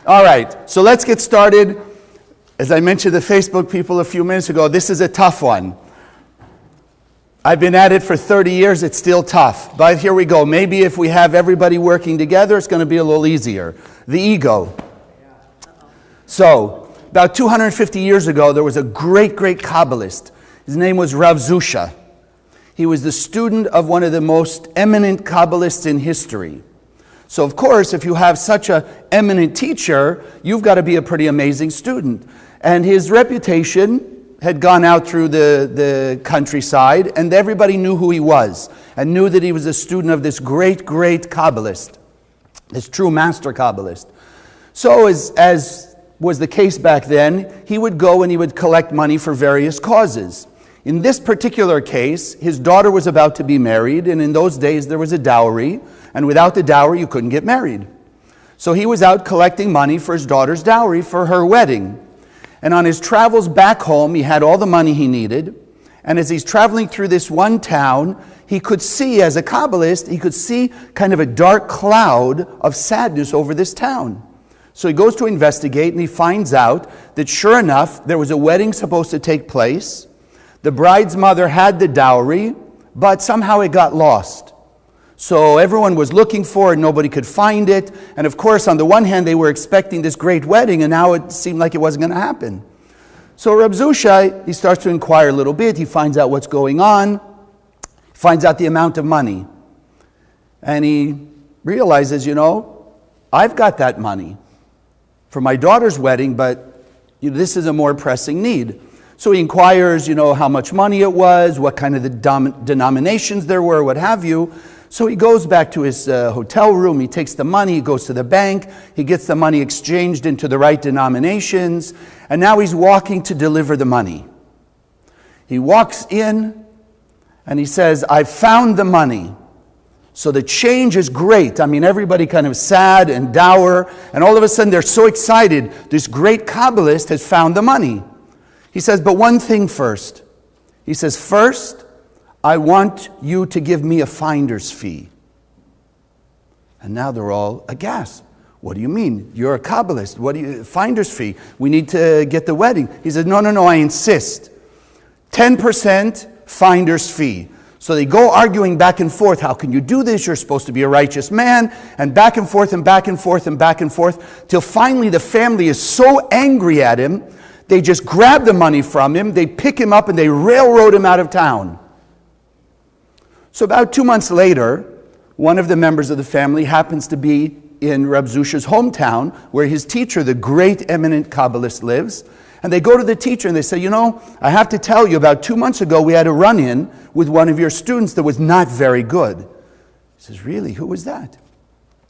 All right, so let's get started. As I mentioned to the Facebook people a few minutes ago, this is a tough one. I've been at it for 30 years, it's still tough. But here we go. Maybe if we have everybody working together, it's going to be a little easier. The ego. So, about 250 years ago, there was a great Kabbalist. His name was Rav Zusha. He was the student of one of the most eminent Kabbalists in history. So, of course, if you have such an eminent teacher, you've got to be a pretty amazing student. And his reputation had gone out through the countryside, and everybody knew who he was, and knew that he was a student of this great Kabbalist, this true master Kabbalist. So, as was the case back then, he would go and he would collect money for various causes. In this particular case, his daughter was about to be married, and in those days there was a dowry, and without the dowry you couldn't get married. So he was out collecting money for his daughter's dowry for her wedding. And on his travels back home, he had all the money he needed, and as he's traveling through this one town, he could see, as a Kabbalist, he could see kind of a dark cloud of sadness over this town. So he goes to investigate, and he finds out that sure enough, there was a wedding supposed to take place. The bride's mother had the dowry, but somehow it got lost. So everyone was looking for it, nobody could find it. And of course, on the one hand, they were expecting this great wedding, and now it seemed like it wasn't going to happen. So Rav Zusha, he starts to inquire a little bit. He finds out what's going on, finds out the amount of money. And he realizes, I've got that money for my daughter's wedding, but this is a more pressing need. So he inquires, how much money it was, what kind of the denominations there were, what have you. So he goes back to his hotel room, he takes the money, he goes to the bank, he gets the money exchanged into the right denominations, and now he's walking to deliver the money. He walks in, and he says, "I found the money." So the change is great. I mean, everybody kind of sad and dour, and all of a sudden they're so excited. This great Kabbalist has found the money. He says, but one thing first. He says, first, I want you to give me a finder's fee. And now they're all aghast. What do you mean? You're a Kabbalist. Finder's fee? We need to get the wedding. He says, no, I insist. 10% finder's fee. So they go arguing back and forth. How can you do this? You're supposed to be a righteous man. And back and forth and back and forth and back and forth. Till finally the family is so angry at him, they just grab the money from him, they pick him up, and they railroad him out of town. So about 2 months later, one of the members of the family happens to be in Rav Zusha's hometown, where his teacher, the great eminent Kabbalist, lives. And they go to the teacher and they say, I have to tell you, about 2 months ago we had a run-in with one of your students that was not very good. He says, really? Who was that?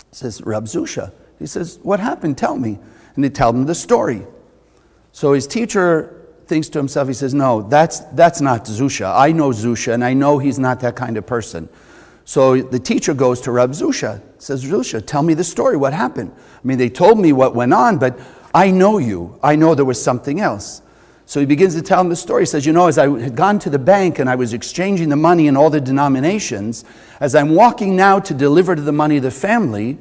He says, Rav Zusha. He says, what happened? Tell me. And they tell him the story. So his teacher thinks to himself, he says, no, that's not Zusha. I know Zusha, and I know he's not that kind of person. So the teacher goes to Rav Zusha, says, Zusha, tell me the story. What happened? I mean, they told me what went on, but I know you. I know there was something else. So he begins to tell him the story. He says, as I had gone to the bank and I was exchanging the money in all the denominations, as I'm walking now to deliver to the money of the family,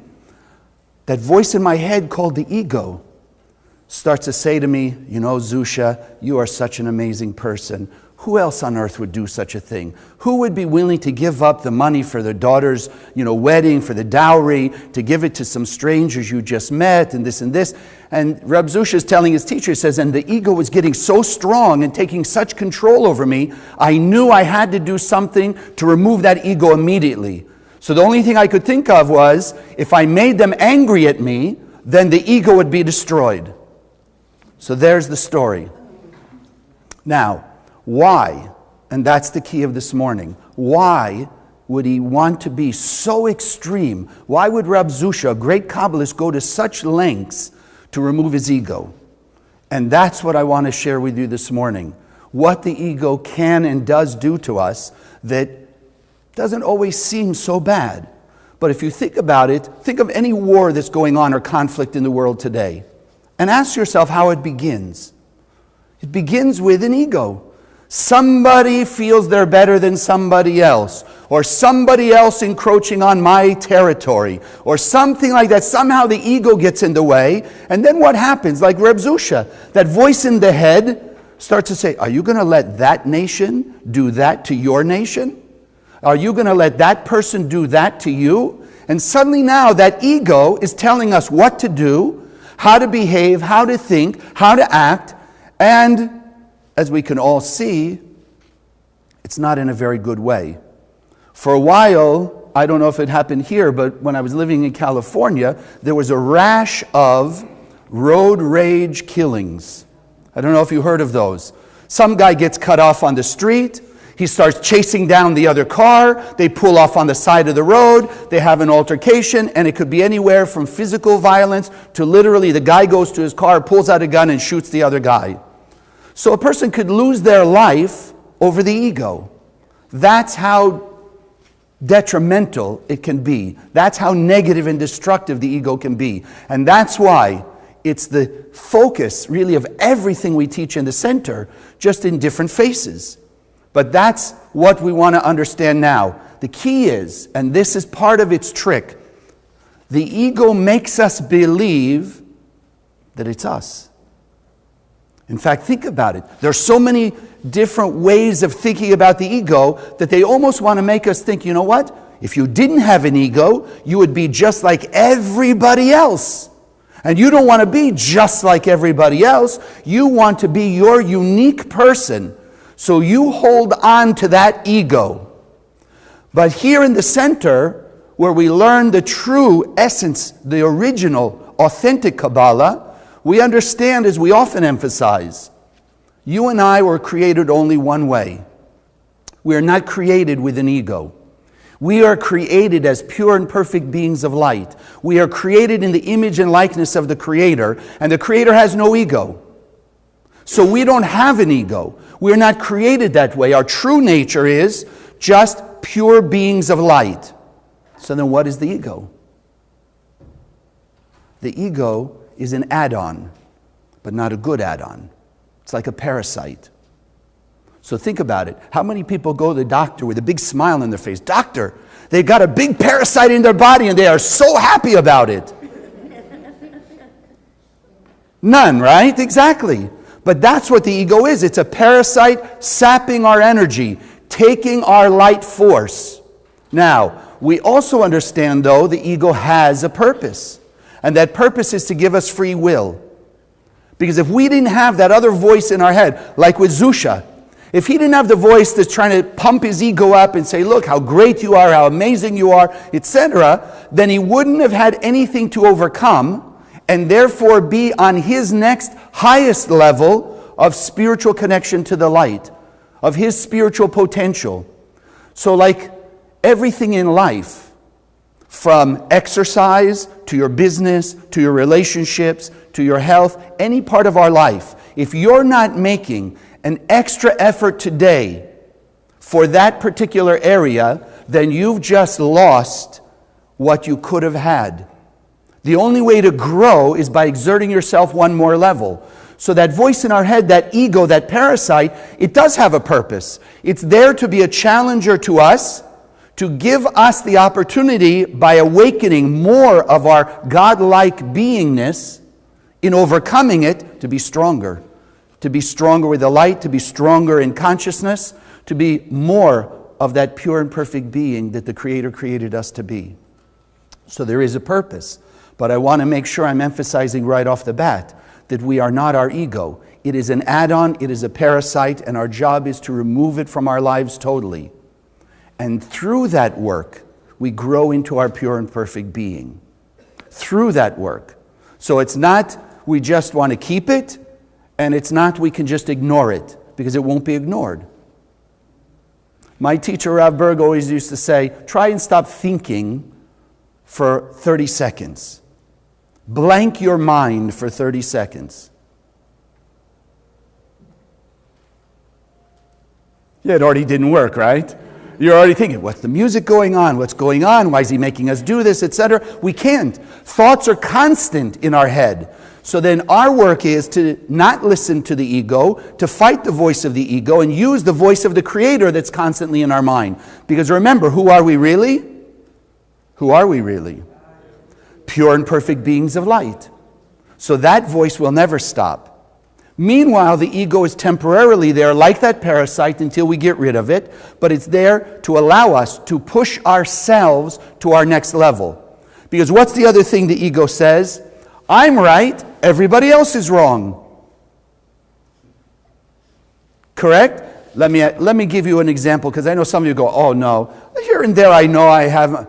that voice in my head called the ego starts to say to me, Zusha, you are such an amazing person. Who else on earth would do such a thing? Who would be willing to give up the money for their daughter's, wedding, for the dowry, to give it to some strangers you just met, and this and this? And Reb Zusha is telling his teacher, he says, and the ego was getting so strong and taking such control over me, I knew I had to do something to remove that ego immediately. So the only thing I could think of was, if I made them angry at me, then the ego would be destroyed. So there's the story. Now, why? And that's the key of this morning. Why would he want to be so extreme? Why would Rav Zusha, a great Kabbalist, go to such lengths to remove his ego? And that's what I want to share with you this morning. What the ego can and does do to us that doesn't always seem so bad. But if you think about it, think of any war that's going on or conflict in the world today. And ask yourself how it begins. It begins with an ego. somebody feels they're better than somebody else, or somebody else encroaching on my territory, or something like that. Somehow the ego gets in the way, and then what happens? Like Reb Zusha, that voice in the head starts to say, are you going to let that nation do that to your nation? Are you going to let that person do that to you? And suddenly now that ego is telling us what to do, how to behave, how to think, how to act, and as we can all see, it's not in a very good way. For a while, I don't know if it happened here, but when I was living in California, there was a rash of road rage killings. I don't know if you heard of those. Some guy gets cut off on the street. He starts chasing down the other car. They pull off on the side of the road. They have an altercation, and it could be anywhere from physical violence to literally the guy goes to his car, pulls out a gun, and shoots the other guy. So a person could lose their life over the ego. That's how detrimental it can be. That's how negative and destructive the ego can be. And that's why it's the focus, really, of everything we teach in the center, just in different faces. But that's what we want to understand now. The key is, and this is part of its trick, the ego makes us believe that it's us. In fact, think about it. There are so many different ways of thinking about the ego that they almost want to make us think, you know what? If you didn't have an ego, you would be just like everybody else. And you don't want to be just like everybody else. You want to be your unique person. So you hold on to that ego. But here in the center, where we learn the true essence, the original, authentic Kabbalah, we understand, as we often emphasize, you and I were created only one way. We are not created with an ego. We are created as pure and perfect beings of light. We are created in the image and likeness of the Creator, and the Creator has no ego. So we don't have an ego. We're not created that way. Our true nature is just pure beings of light. So then what is the ego? The ego is an add-on, but not a good add-on. It's like a parasite. So think about it. How many people go to the doctor with a big smile on their face? Doctor, they got a big parasite in their body and they are so happy about it. None, right? Exactly. But that's what the ego is. It's a parasite sapping our energy, taking our light force. Now, we also understand, though, the ego has a purpose. And that purpose is to give us free will. Because if we didn't have that other voice in our head, like with Zusha, if he didn't have the voice that's trying to pump his ego up and say, look how great you are, how amazing you are, etc., then he wouldn't have had anything to overcome and therefore be on his next highest level of spiritual connection to the light, of his spiritual potential. So like everything in life, from exercise to your business, to your relationships, to your health, any part of our life, if you're not making an extra effort today for that particular area, then you've just lost what you could have had. The only way to grow is by exerting yourself one more level. So that voice in our head, that ego, that parasite, it does have a purpose. It's there to be a challenger to us, to give us the opportunity, by awakening more of our God-like beingness, in overcoming it, to be stronger. To be stronger with the light, to be stronger in consciousness, to be more of that pure and perfect being that the Creator created us to be. So there is a purpose. But I want to make sure I'm emphasizing right off the bat that we are not our ego. It is an add-on, it is a parasite, and our job is to remove it from our lives totally. And through that work, we grow into our pure and perfect being. Through that work. So it's not we just want to keep it, and it's not we can just ignore it, because it won't be ignored. My teacher, Rav Berg, always used to say, try and stop thinking for 30 seconds. Blank your mind for 30 seconds. Yeah, it already didn't work, right? You're already thinking, what's the music going on? What's going on? Why is he making us do this, etc.? We can't. Thoughts are constant in our head. So then our work is to not listen to the ego, to fight the voice of the ego, and use the voice of the Creator that's constantly in our mind. Because remember, who are we really? Who are we really? Pure and perfect beings of light. So that voice will never stop. Meanwhile, the ego is temporarily there like that parasite until we get rid of it, but it's there to allow us to push ourselves to our next level. Because what's the other thing the ego says? I'm right, everybody else is wrong. Correct? Let me give you an example, because I know some of you go, oh no, here and there I know I have.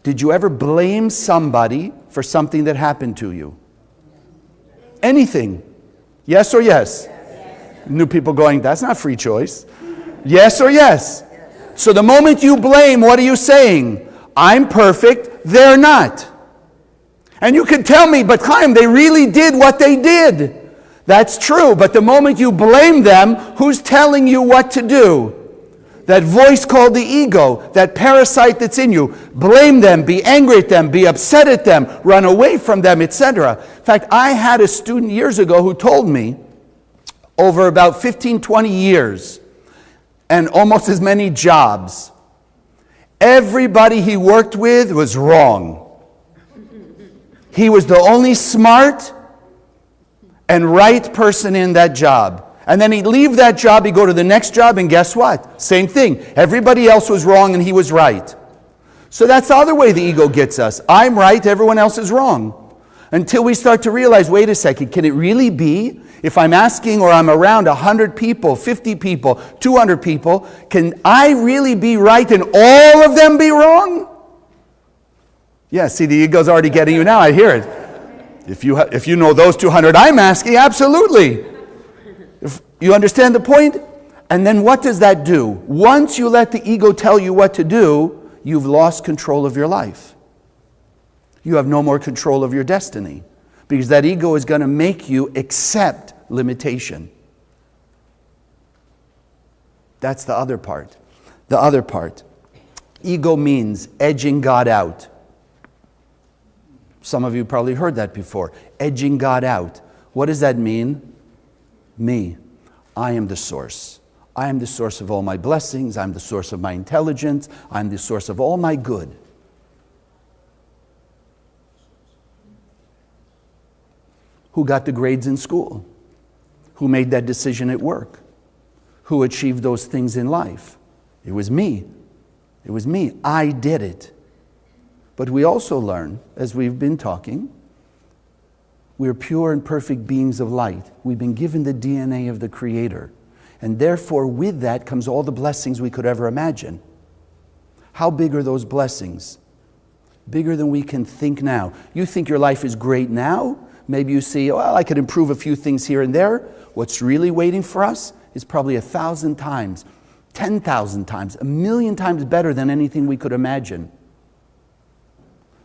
Did you ever blame somebody for something that happened to you? Anything? Yes or yes? Yes. New people going, that's not free choice. Yes or yes? Yes? So the moment you blame, what are you saying? I'm perfect, they're not. And you can tell me, but Chaim, they really did what they did. That's true, but the moment you blame them, who's telling you what to do? That voice called the ego, that parasite that's in you. Blame them, be angry at them, be upset at them, run away from them, etc. In fact, I had a student years ago who told me, over about 15, 20 years, and almost as many jobs, everybody he worked with was wrong. He was the only smart and right person in that job. And then he'd leave that job, he'd go to the next job, and guess what? Same thing. Everybody else was wrong and he was right. So that's the other way the ego gets us. I'm right, everyone else is wrong. Until we start to realize, wait a second, can it really be? If I'm asking or I'm around 100 people, 50 people, 200 people, can I really be right and all of them be wrong? Yeah, see, the ego's already getting you now, I hear it. If you know those 200 I'm asking, absolutely. If you understand the point? And then what does that do? Once you let the ego tell you what to do, you've lost control of your life. You have no more control of your destiny. Because that ego is going to make you accept limitation. That's the other part. The other part. Ego means edging God out. Some of you probably heard that before. Edging God out. What does that mean? Me. I am the source. I am the source of all my blessings. I'm the source of my intelligence. I'm the source of all my good. Who got the grades in school? Who made that decision at work? Who achieved those things in life? It was me. It was me. I did it. But we also learn, as we've been talking, we're pure and perfect beings of light. We've been given the DNA of the Creator. And therefore, with that comes all the blessings we could ever imagine. How big are those blessings? Bigger than we can think now. You think your life is great now? Maybe you see, well, I could improve a few things here and there. What's really waiting for us is probably 1,000 times, 10,000 times, 1,000,000 times better than anything we could imagine.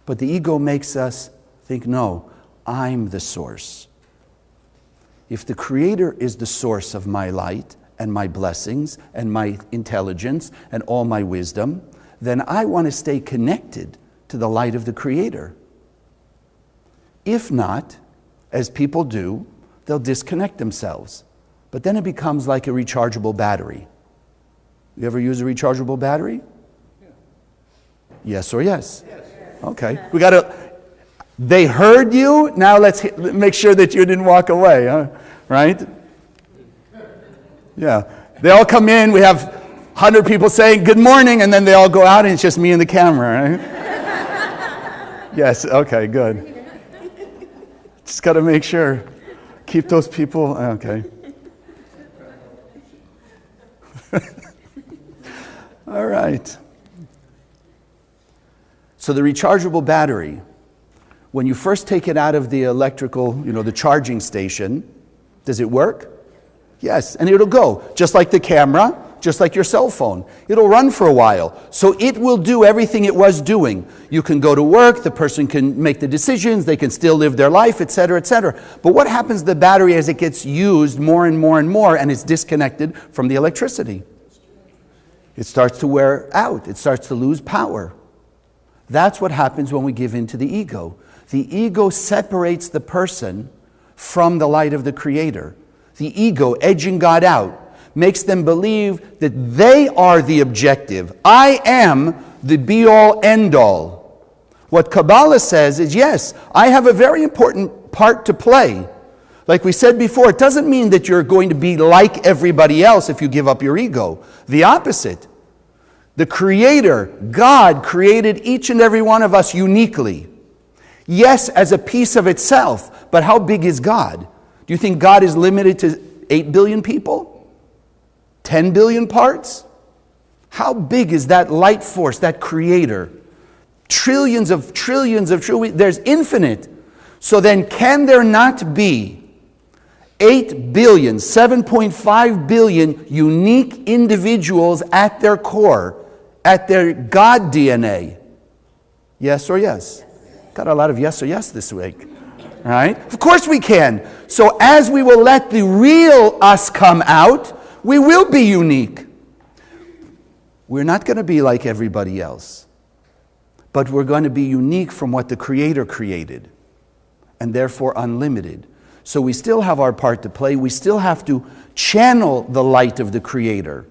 But the ego makes us think, no, I'm the source. If the Creator is the source of my light and my blessings and my intelligence and all my wisdom, then I want to stay connected to the light of the Creator. If not, as people do, they'll disconnect themselves. But then it becomes like a rechargeable battery. You ever use a rechargeable battery? Yeah. Yes or yes? Yes. Okay. We got to... They heard you, now let's make sure that you didn't walk away, huh? Right? Yeah. They all come in, we have 100 people saying good morning, and then they all go out and it's just me and the camera, right? Yes, okay, good. Just got to make sure. Keep those people, okay. All right. So the rechargeable battery, when you first take it out of the electrical, the charging station, does it work? Yes, and it'll go, just like the camera, just like your cell phone. It'll run for a while. So it will do everything it was doing. You can go to work, the person can make the decisions, they can still live their life, etc., etc. But what happens to the battery as it gets used more and more and more and it's disconnected from the electricity? It starts to wear out. It starts to lose power. That's what happens when we give in to the ego. The ego separates the person from the light of the Creator. The ego, edging God out, makes them believe that they are the objective. I am the be-all, end-all. What Kabbalah says is, yes, I have a very important part to play. Like we said before, it doesn't mean that you're going to be like everybody else if you give up your ego. The opposite. The Creator, God, created each and every one of us uniquely. Yes, as a piece of itself, but how big is God? Do you think God is limited to 8 billion people? 10 billion parts? How big is that light force, that Creator? Trillions, there's infinite. So then can there not be 8 billion, 7.5 billion unique individuals at their core, at their God DNA? Yes or yes? Got a lot of yes or yes this week. Right? Of course we can. So as we will let the real us come out, we will be unique. We're not going to be like everybody else, but we're going to be unique from what the Creator created, and therefore unlimited. So we still have our part to play. We still have to channel the light of the Creator.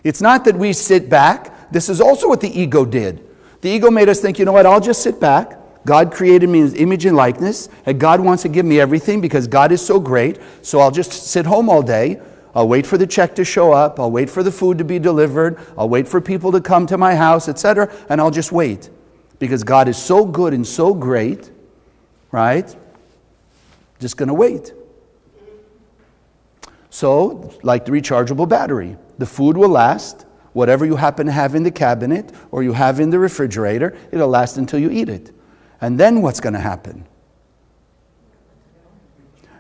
It's not that we sit back. This is also what the ego did. The ego made us think, you know what, I'll just sit back. God created me in His image and likeness, and God wants to give me everything because God is so great, so I'll just sit home all day. I'll wait for the check to show up. I'll wait for the food to be delivered. I'll wait for people to come to my house, etc., and I'll just wait because God is so good and so great, right? Just going to wait. So, like the rechargeable battery, the food will last. Whatever you happen to have in the cabinet or you have in the refrigerator, it'll last until you eat it. And then what's going to happen?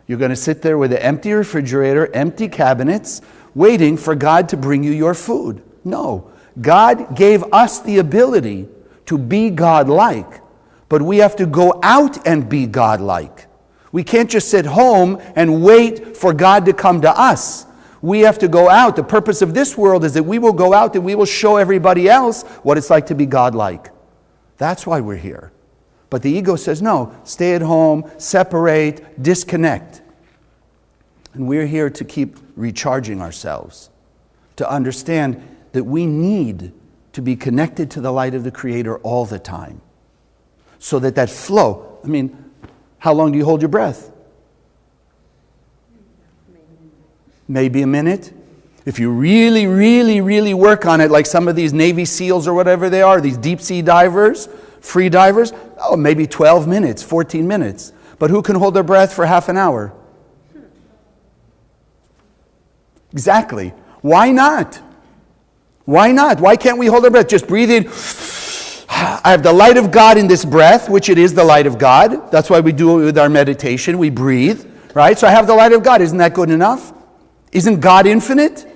You're going to sit there with an empty refrigerator, empty cabinets, waiting for God to bring you your food. No. God gave us the ability to be God-like, but we have to go out and be God-like. We can't just sit home and wait for God to come to us. We have to go out. The purpose of this world is that we will go out and we will show everybody else what it's like to be God-like. That's why we're here. But the ego says, no, stay at home, separate, disconnect. And we're here to keep recharging ourselves, to understand that we need to be connected to the light of the Creator all the time. So that that flow, I mean, how long do you hold your breath? Maybe a minute. If you really, really, really work on it, like some of these Navy SEALs or whatever they are, these deep sea divers, free divers, oh, maybe 12 minutes, 14 minutes. But who can hold their breath for half an hour? Exactly. Why not? Why not? Why can't we hold our breath? Just breathe in. I have the light of God in this breath, which it is the light of God. That's why we do it with our meditation. We breathe, right? So I have the light of God. Isn't that good enough? Isn't God infinite?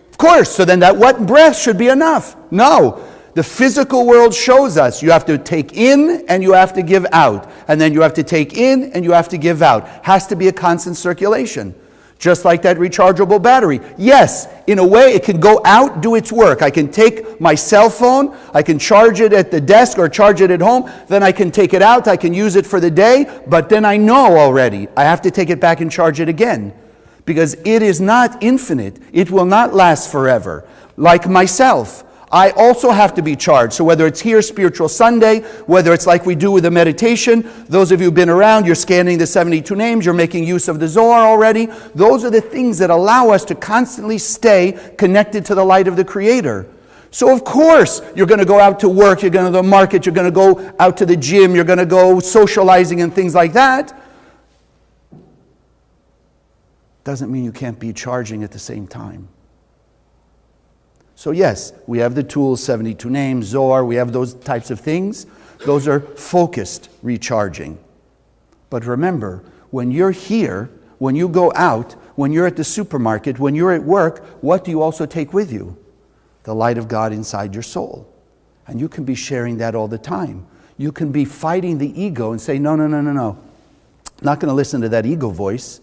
Of course. So then that what breath should be enough? No. The physical world shows us you have to take in and you have to give out. And then you have to take in and you have to give out. Has to be a constant circulation. Just like that rechargeable battery. Yes, in a way it can go out, do its work. I can take my cell phone, I can charge it at the desk or charge it at home, then I can take it out, I can use it for the day, but then I know already I have to take it back and charge it again. Because it is not infinite. It will not last forever. Like myself, I also have to be charged. So whether it's here, Spiritual Sunday, whether it's like we do with the meditation, those of you who've been around, you're scanning the 72 names, you're making use of the Zohar already. Those are the things that allow us to constantly stay connected to the light of the Creator. So of course, you're going to go out to work, you're going to the market, you're going to go out to the gym, you're going to go socializing and things like that. Doesn't mean you can't be charging at the same time. So yes, we have the tools, 72 names, Zohar, we have those types of things. Those are focused recharging. But remember, when you're here, when you go out, when you're at the supermarket, when you're at work, what do you also take with you? The light of God inside your soul. And you can be sharing that all the time. You can be fighting the ego and say, no. I'm not going to listen to that ego voice.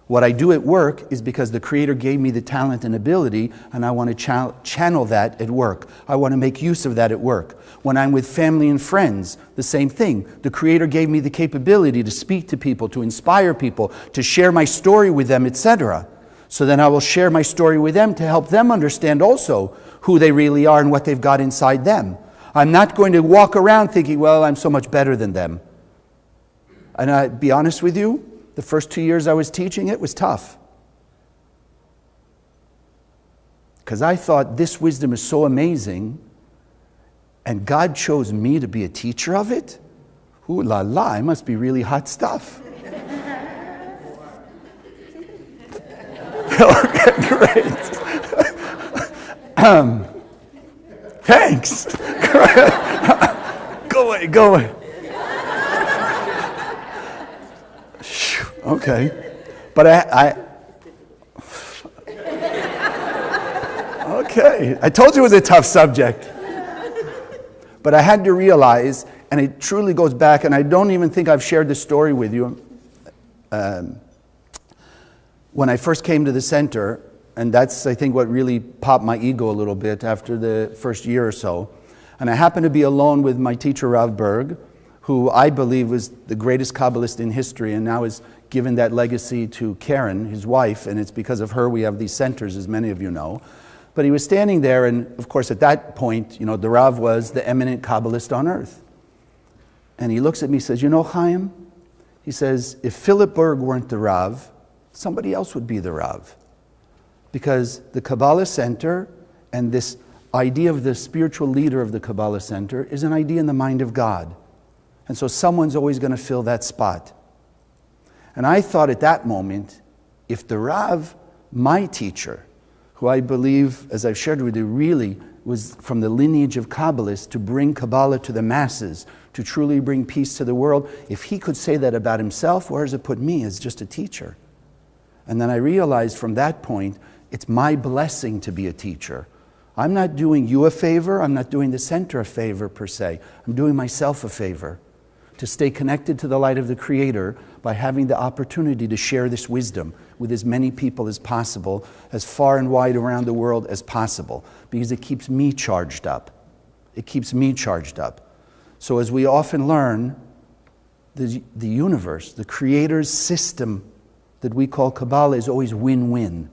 What I do at work is because the Creator gave me the talent and ability, and I want to channel that at work. I want to make use of that at work. When I'm with family and friends, the same thing. The Creator gave me the capability to speak to people, to inspire people, to share my story with them, etc. So then I will share my story with them to help them understand also who they really are and what they've got inside them. I'm not going to walk around thinking, well, I'm so much better than them. And I'll be honest with you, the first 2 years I was teaching, it was tough. Because I thought this wisdom is so amazing, and God chose me to be a teacher of it? Ooh la la, it must be really hot stuff. Okay, great. Thanks. Go away. Okay, but okay, I told you it was a tough subject. But I had to realize, and it truly goes back, and I don't even think I've shared this story with you. When I first came to the center, and that's, I think, what really popped my ego a little bit after the first year or so, and I happened to be alone with my teacher, Rav Berg, who I believe was the greatest Kabbalist in history, and now has given that legacy to Karen, his wife, and it's because of her we have these centers, as many of you know. But he was standing there, and of course at that point, you know, the Rav was the eminent Kabbalist on earth. And he looks at me and says, you know, Chaim, he says, if Philip Berg weren't the Rav, somebody else would be the Rav. Because the Kabbalah Center and this idea of the spiritual leader of the Kabbalah Center is an idea in the mind of God. And so someone's always going to fill that spot. And I thought at that moment, if the Rav, my teacher, who I believe, as I've shared with you, really was from the lineage of Kabbalists to bring Kabbalah to the masses, to truly bring peace to the world, if he could say that about himself, where does it put me as just a teacher? And then I realized from that point, it's my blessing to be a teacher. I'm not doing you a favor, I'm not doing the center a favor per se. I'm doing myself a favor to stay connected to the light of the Creator by having the opportunity to share this wisdom with as many people as possible, as far and wide around the world as possible, because it keeps me charged up. It keeps me charged up. So as we often learn, the universe, the Creator's system that we call Kabbalah is always win-win.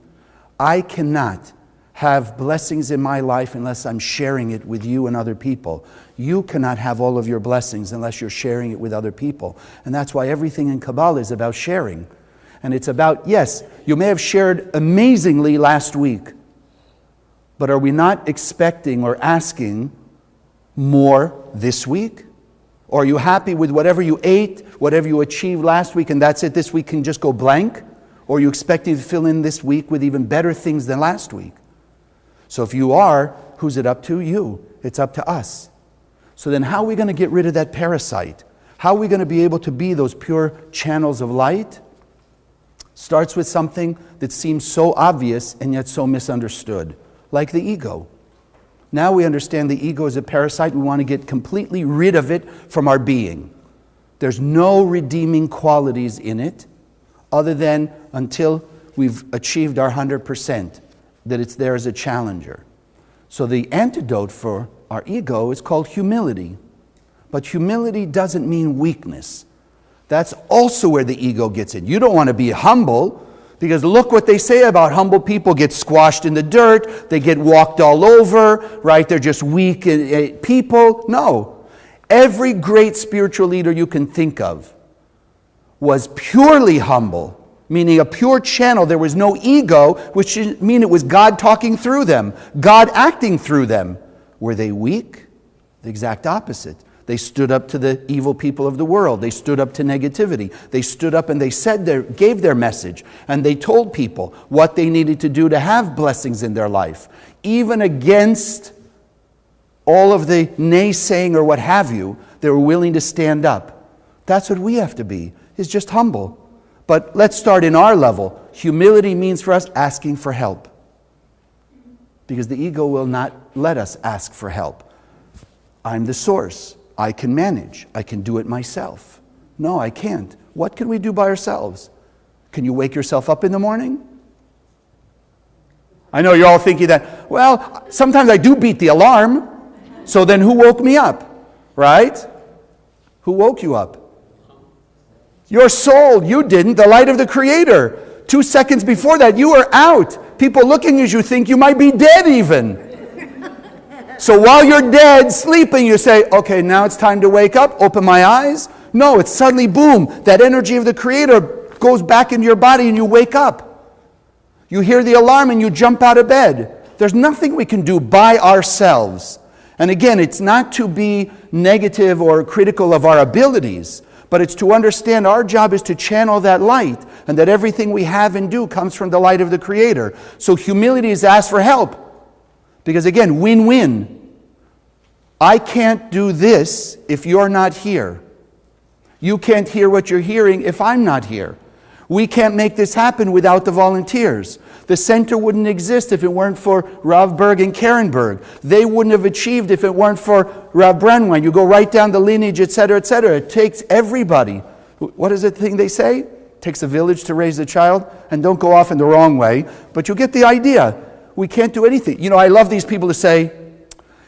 I cannot have blessings in my life unless I'm sharing it with you and other people. You cannot have all of your blessings unless you're sharing it with other people. And that's why everything in Kabbalah is about sharing. And it's about, yes, you may have shared amazingly last week, but are we not expecting or asking more this week? Or are you happy with whatever you ate, whatever you achieved last week, and that's it, this week can just go blank? Or are you expecting to fill in this week with even better things than last week? So if you are, who's it up to? You. It's up to us. So then how are we going to get rid of that parasite? How are we going to be able to be those pure channels of light? Starts with something that seems so obvious and yet so misunderstood, like the ego. Now we understand the ego is a parasite. We want to get completely rid of it from our being. There's no redeeming qualities in it other than until we've achieved our 100%, that it's there as a challenger. So the antidote for our ego is called humility. But humility doesn't mean weakness. That's also where the ego gets in. You don't want to be humble, because look what they say about humble people: get squashed in the dirt, they get walked all over, right? They're just weak people. No. Every great spiritual leader you can think of was purely humble, meaning a pure channel. There was no ego, which means it was God talking through them, God acting through them. Were they weak? The exact opposite. They stood up to the evil people of the world. They stood up to negativity. They stood up and they gave their message. And they told people what they needed to do to have blessings in their life. Even against all of the naysaying or what have you, they were willing to stand up. That's what we have to be, is just humble. But let's start in our level. Humility means for us asking for help. Because the ego will not let us ask for help. I'm the source. I can manage. I can do it myself. No, I can't. What can we do by ourselves? Can you wake yourself up in the morning? I know you're all thinking that, well, sometimes I do beat the alarm. So then who woke me up? Right? Who woke you up? Your soul. You didn't. The light of the Creator. 2 seconds before that, you were out. People looking at you think you might be dead even. So while you're dead, sleeping, you say, okay, now it's time to wake up, open my eyes. No, it's suddenly, boom, that energy of the Creator goes back into your body and you wake up. You hear the alarm and you jump out of bed. There's nothing we can do by ourselves. And again, it's not to be negative or critical of our abilities, but it's to understand our job is to channel that light, and that everything we have and do comes from the light of the Creator. So humility is ask for help. Because again, win-win. I can't do this if you're not here. You can't hear what you're hearing if I'm not here. We can't make this happen without the volunteers. The center wouldn't exist if it weren't for Rav Berg and Karen Berg. They wouldn't have achieved if it weren't for Rav Brenwine. You go right down the lineage, etc., etc. It takes everybody. What is the thing they say? It takes a village to raise a child. And don't go off in the wrong way, but you get the idea. We can't do anything. You know, I love these people to say,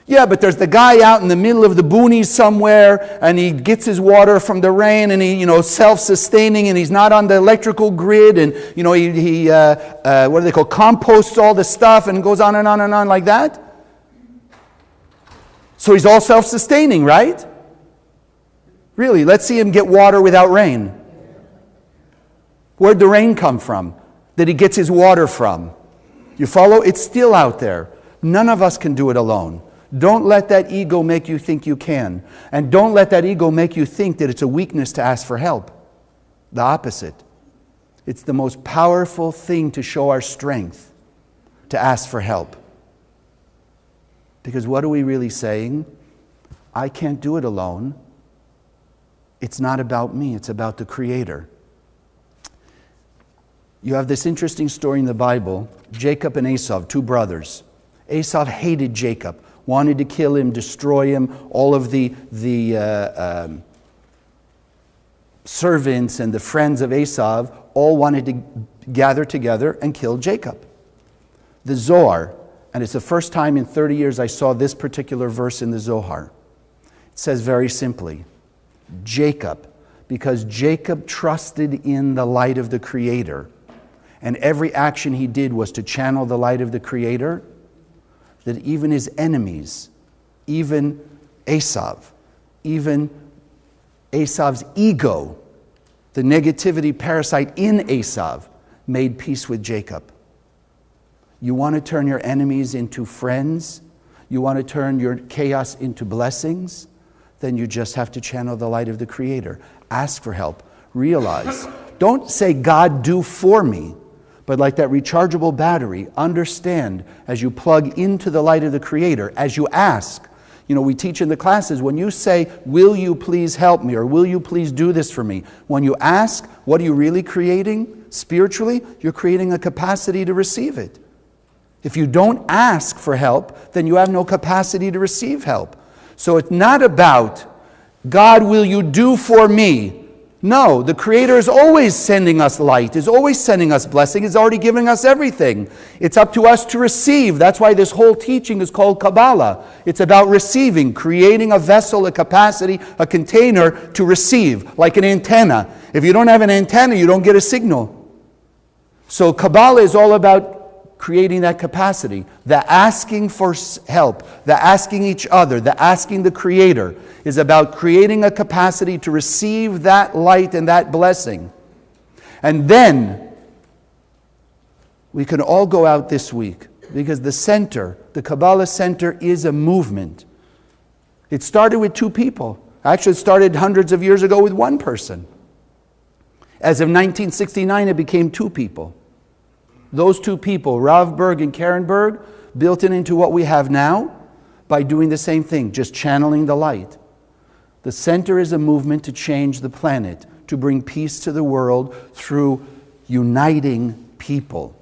yeah, but there's the guy out in the middle of the boonies somewhere, and he gets his water from the rain, and he, self-sustaining, and he's not on the electrical grid, and, he what do they call, composts all the stuff, and goes on and on and on like that. So he's all self-sustaining, right? Really, let's see him get water without rain. Where'd the rain come from? That he gets his water from? You follow? It's still out there. None of us can do it alone. Don't let that ego make you think you can. And don't let that ego make you think that it's a weakness to ask for help. The opposite. It's the most powerful thing to show our strength, to ask for help. Because what are we really saying? I can't do it alone. It's not about me, it's about the Creator. You have this interesting story in the Bible, Jacob and Esau, two brothers. Esau hated Jacob, wanted to kill him, destroy him. All of the servants and the friends of Esau all wanted to gather together and kill Jacob. The Zohar, and it's the first time in 30 years I saw this particular verse in the Zohar. It says very simply, Jacob, because Jacob trusted in the light of the Creator, and every action he did was to channel the light of the Creator, that even his enemies, even Esau, even Esau's ego, the negativity parasite in Esau, made peace with Jacob. You want to turn your enemies into friends? You want to turn your chaos into blessings? Then you just have to channel the light of the Creator. Ask for help. Realize. Don't say, God, do for me. But like that rechargeable battery, understand as you plug into the light of the Creator, as you ask. We teach in the classes, when you say, will you please help me, or will you please do this for me? When you ask, what are you really creating spiritually? You're creating a capacity to receive it. If you don't ask for help, then you have no capacity to receive help. So it's not about, God, will you do for me? No, the Creator is always sending us light, is always sending us blessing, is already giving us everything. It's up to us to receive. That's why this whole teaching is called Kabbalah. It's about receiving, creating a vessel, a capacity, a container to receive, like an antenna. If you don't have an antenna, you don't get a signal. So Kabbalah is all about creating that capacity. The asking for help, the asking each other, the asking the Creator is about creating a capacity to receive that light and that blessing. And then we can all go out this week, because the center, the Kabbalah center, is a movement. It started with two people. Actually, it started hundreds of years ago with one person. As of 1969, it became two people. Those two people, Rav Berg and Karen Berg, built it into what we have now by doing the same thing, just channeling the light. The center is a movement to change the planet, to bring peace to the world through uniting people,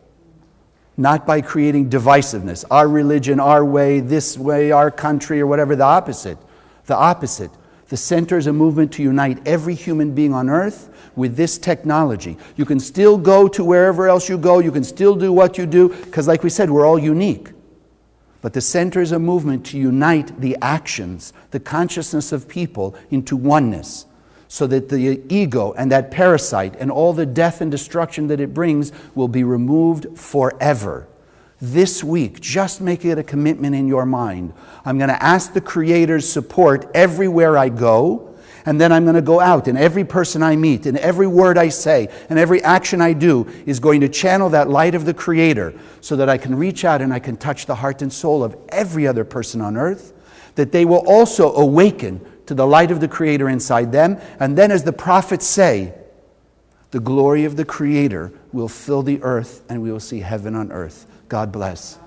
not by creating divisiveness. Our religion, our way, this way, our country, or whatever, the opposite. The opposite. The center is a movement to unite every human being on earth with this technology. You can still go to wherever else you go. You can still do what you do, because like we said, we're all unique. But the center is a movement to unite the actions, the consciousness of people into oneness, so that the ego and that parasite and all the death and destruction that it brings will be removed forever. This week, just make it a commitment in your mind. I'm going to ask the Creator's support everywhere I go, and then I'm going to go out, and every person I meet, and every word I say, and every action I do is going to channel that light of the Creator, so that I can reach out and I can touch the heart and soul of every other person on earth, that they will also awaken to the light of the Creator inside them. And then, as the prophets say, the glory of the Creator will fill the earth, and we will see heaven on earth. God bless.